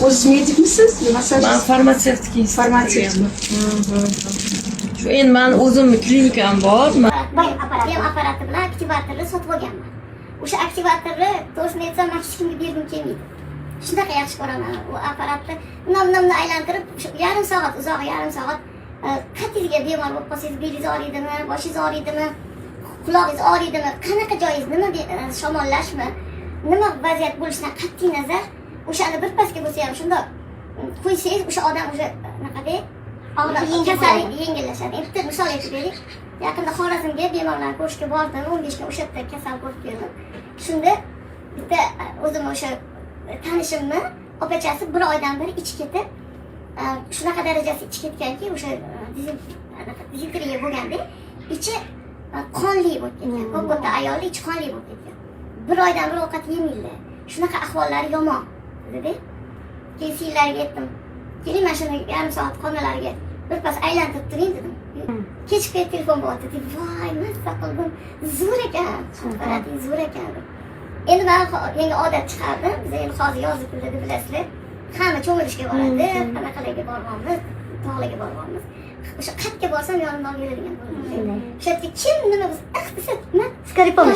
O'ziz medikmisiz? Massaj Ben farmatsevtik farmatsevtmi? Şu endi meni o'zimni klinikam bor. Yem apparati bilan aktivatorni sotib olganman. O'sha aktivatorni to'g'risini aytsam men hech kimga bergim kelmaydi. Shunaqa yaxshi ko'raman u apparatni. Nimni aylantirib yarim soat, uzog'i yarim soat qattingizga bemor bo'lib qolsangiz, belingiz og'riydimi, boshingiz og'riydimi, qulog'ingiz og'riydimi, qanaqa joyingiz, nima shamollashmi, nima vaziyat bo'lishidan qat'iy nazar o'shani bir pasga bo'lsa ham shundoq qo'ysangiz o'sha odam o'sha naqada og'riq kasallik yengillashadi. Bitta misol aytib beraylik. Yaqinda Xorazmga bemorlarni ko'rishga bordim, 15 kun o'sha yerda kasal bo'lib keldim. Shunda bitta o'zim o'sha tanishimni opachasi bir oydan beri ichib ketib, shunaqa darajasi ichib ketganki, o'sha diziltriya bo'lganda ichi qonli bo'lib ketgan. Ko'p ayolning ichi qonli bo'lib ketgan. Bir oydan bir ovqat yemaydi. Shunaqa ahvollari yomon dedi. Keyin sizlarga aytdim. Keling mana shuni yarim soat xonalariga birpas aylantirib turing dedim. Kechki telefon bo'lyapti deb, voy, mazza qildim. Zo'r ekan. Aparating zo'r ekan. Endi men yangi odat chiqardim. Biz endi hozir yozib keldi bilasizlar. Hamma cho'milishga boradi, qanaqalarga boramiz, tog'larga boramiz. O'sha qatga borsam yonimdan yuradigan bo'ldim. O'sha yerga kim nima biz desa, men Skaripov.